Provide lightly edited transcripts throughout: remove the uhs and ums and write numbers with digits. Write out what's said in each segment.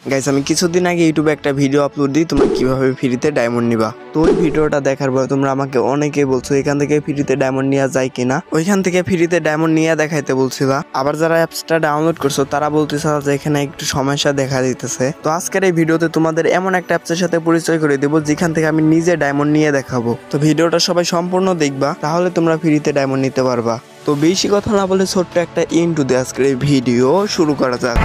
Guys আমি কিছুদিন আগে ইউটিউবে একটা ভিডিও আপলোড দিই তোমরা কিভাবে ফ্রিতে ডায়মন্ড নিবা। তো ওই ভিডিওটা দেখার পর তোমরা আমাকে অনেকেই বলছো এখান থেকে ফ্রিতে ডায়মন্ড নেওয়া যায় কিনা, ওইখান থেকে ফ্রিতে ডায়মন্ড নিয়ে দেখাইতে বলছিলা। আবার যারা অ্যাপসটা ডাউনলোড করছো তারা বলতেছে যে এখানে একটু সমস্যা দেখা দিতেছে। তো আজকের এই ভিডিওতে তোমাদের এমন একটা অ্যাপসের সাথে পরিচয় করে দেবো যেখান থেকে আমি নিজে ডায়মন্ড নিয়ে দেখাবো। তো ভিডিওটা সবাই সম্পূর্ণ দেখবা, তাহলে তোমরা ফ্রিতে ডায়মন্ড নিতে পারবা। তো বেশি কথা না বলে ছোট্ট একটা ইন্ট্রো দিয়ে আজকের এই ভিডিও শুরু করা যাক।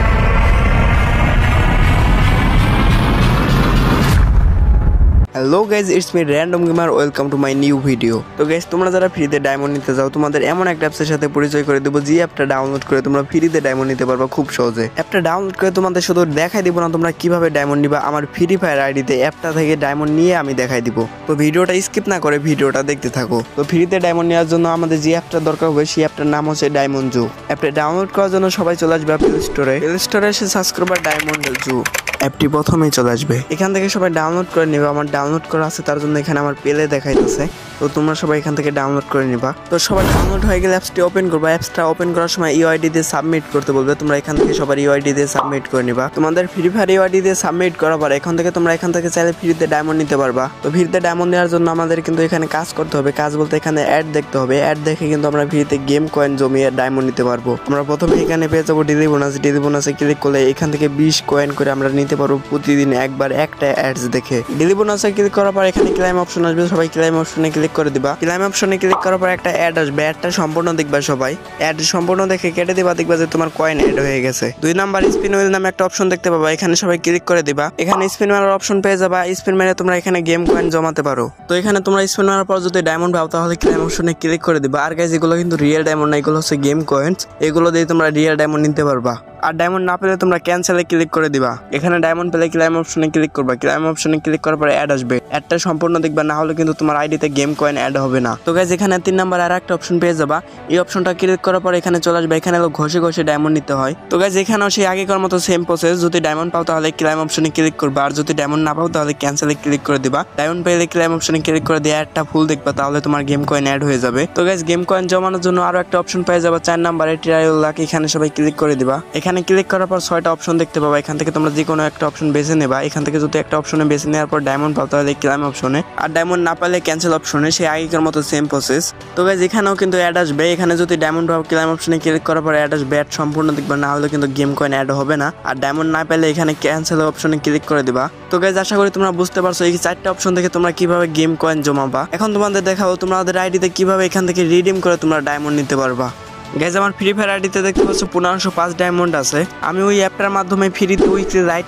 Hello guys, it's me random gamer, welcome to my new video. তো গাইজ তোমরা যারা ফ্রিতে ডায়মন্ড নিতে যাও তোমাদের এমন একটা অ্যাপসের সাথে পরিচয় করে দেবো যে অ্যাপটা ডাউনলোড করে তোমরা ফ্রিতে ডায়মন্ড নিতে পারবা খুব সহজে। অ্যাপটা ডাউনলোড করে তোমাদের শুধু দেখাই দিব না তোমরা কিভাবে ডায়মন্ড নিবা, আমার ফ্রি ফায়ার আইডিতে অ্যাপটা থেকে ডায়মন্ড নিয়ে আমি দেখাই দিব। তো ভিডিওটা স্কিপ না করে ভিডিওটা দেখতে থাকো। তো ফ্রিতে ডায়মন্ড নেওয়ার জন্য আমাদের যে অ্যাপটা দরকার হবে সেই অ্যাপটার নাম হচ্ছে ডায়মন্ড জু। অ্যাপটা ডাউনলোড করার জন্য সবাই চলে আসবে প্লে স্টোরে এসে সার্চ করবা ডায়মন্ড জু। অ্যাপটি প্রথমেই চলে আসবে, এখান থেকে সবাই ডাউনলোড করে নেবে। আমার ডাউনলোড করা আছে তার জন্য এখানে আমার পেলে দেখাইতেছে। তো তোমরা সবাই এখান থেকে ডাউনলোড করে নিবা। তো সবাই ডাউনলোড হয়ে গেলে অ্যাপসটি ওপেন করবা। অ্যাপসটা ওপেন করার সময় ইউআইডি দিয়ে সাবমিট করতে বলবে, তোমরা এখান থেকে সবার ইউআইডি দিয়ে সাবমিট করে নিবা। তোমাদের ফ্রি ফায়ার ইউআইডি দিয়ে সাবমিট করার পর এখন থেকে তোমরা এখান থেকে চাইলে ফ্রিতে ডায়মন্ড নিতে পারবা। তো ফ্রিতে ডায়মন্ড নেওয়ার জন্য আমাদের কিন্তু এখানে কাজ করতে হবে। কাজ বলতে এখানে অ্যাড দেখতে হবে। অ্যাড দেখে কিন্তু আমরা ফ্রিতে গেম কয়েন জমিয়ে ডায়মন্ড নিতে পারবো। আমরা প্রথমে এখানে পেয়ে যাবো ডেলি বোনাস। ডেলি বোনাসে ক্লিক করলে এখান থেকে 20 কয়েন করে আমরা নিতে পারবো প্রতিদিন একবার একটা অ্যাডস দেখে। ডেলি বোনাসে ক্লিক করার পর এখানে ক্লাইম অপশন আসবে, সবাই ক্লাইম অপশনে ক্লিক করে দিবা। ক্লাইম অপশনে ক্লিক করার পর একটা অ্যাড আসবে, অ্যাডটা সম্পূর্ণ দেখবা সবাই। অ্যাড সম্পূর্ণ দেখে কেটে দিবা, দেখবা যে তোমার কয়েন অ্যাড হয়ে গেছে। 2 নাম্বার স্পিন হুইল নামে একটা অপশন দেখতে পাবা, এখানে সবাই ক্লিক করে দিবা। এখানে স্পিন মারার অপশন পেয়ে যাবা। স্পিন মেরে তোমরা এখানে গেম কয়েন জমাতে পারো। তো এখানে তোমরা স্পিন মারার পর যদি ডায়মন্ড পাও তাহলে ক্লাইম অপশনে ক্লিক করে দিবা। আর গাইস এগুলো কিন্তু রিয়েল ডায়মন্ড না, এগুলো হচ্ছে গেম কয়েন্স। এগুলো দিয়ে তোমরা রিয়েল ডায়মন্ড নিতে পারবা। আর ডায়মন্ড না পেলে তোমরা ক্যান্সেলে ক্লিক করে দিবা। এখানে ডায়মন্ড পেলে ক্লাইম অপশনে ক্লিক করবা। ক্লাইম অপশনে ক্লিক করার পরে অ্যাড আসবে, অ্যাডটা সম্পূর্ণ দেখবা, না হলে কিন্তু তোমার আইডিতে গেম কয়েন অ্যাড হবে না। তো গাইস এখানে 3 নাম্বার আর একটা অপশন পেয়ে যাবা। এই অপশনটা ক্লিক করার পর এখানে চলে আসবে, এখানে ঘষে ঘষে ডায়মন্ড নিতে হয়। তো গাইস এখানেও সেই আগেকার মতো সেম প্রসেস। যদি ডায়মন্ড পাও তাহলে ক্লাইম অপশনে ক্লিক করবা, আর যদি ডায়মন্ড না পাও তাহলে ক্যান্সেলে ক্লিক করে দিবা। ডায়মন্ড পেলে ক্লাইম অপশনে ক্লিক করে দিয়ে অ্যাডটা ফুল দেখবা, তাহলে তোমার গেম কয়েন অ্যাড হয়ে যাবে। তো গাইস গেম কয়েন জমানোর জন্য আরো একটা অপশন পেয়ে যাবা 4 নাম্বারে ট্রায়াল লাক। এখানে সবাই ক্লিক করে দিবা। এখানে ক্লিক করার পর 6টা অপশন দেখতে পাবা। এখান থেকে তোমরা যে কোনো একটা অপশন বেছে নেবা। এখান থেকে যদি একটা অপশনে বেছে নেওয়ার পর ডায়মন্ড পাও তাহলে ক্লাইম অপশনে, আর ডায়মন্ড না পেলে ক্যান্সেল অপশনে, সেই আগেকার মতো সেম প্রসেস। তো গাইস এখানেও কিন্তু অ্যাড আসবে। এখানে যদি ডায়মন্ড পাও ক্লাইম অপশনে ক্লিক করার পর অ্যাড আসবে, অ্যাড সম্পূর্ণ দেখবা, না হলে কিন্তু গেম কয়েন অ্যাড হবে না। আর ডায়মন্ড না পেলে এখানে ক্যান্সেল অপশনে ক্লিক করে দিবা। তো গাইস আশা করি তোমরা বুঝতে পারছো এই 4টা অপশন থেকে তোমরা কিভাবে গেম কয়েন জমাবা। এখন তোমাদের দেখাবো তোমাদের আইডিতে কিভাবে এখান থেকে রিডিম করে তোমরা ডায়মন্ড নিতে পারবা। গাইস আমার ফ্রি ফায়ার আইডিতে দেখতে পাচ্ছ 1505 ডায়মন্ড আছে। আমি ওই অ্যাপটার মাধ্যমে ফ্রিতে উইকলি রাইট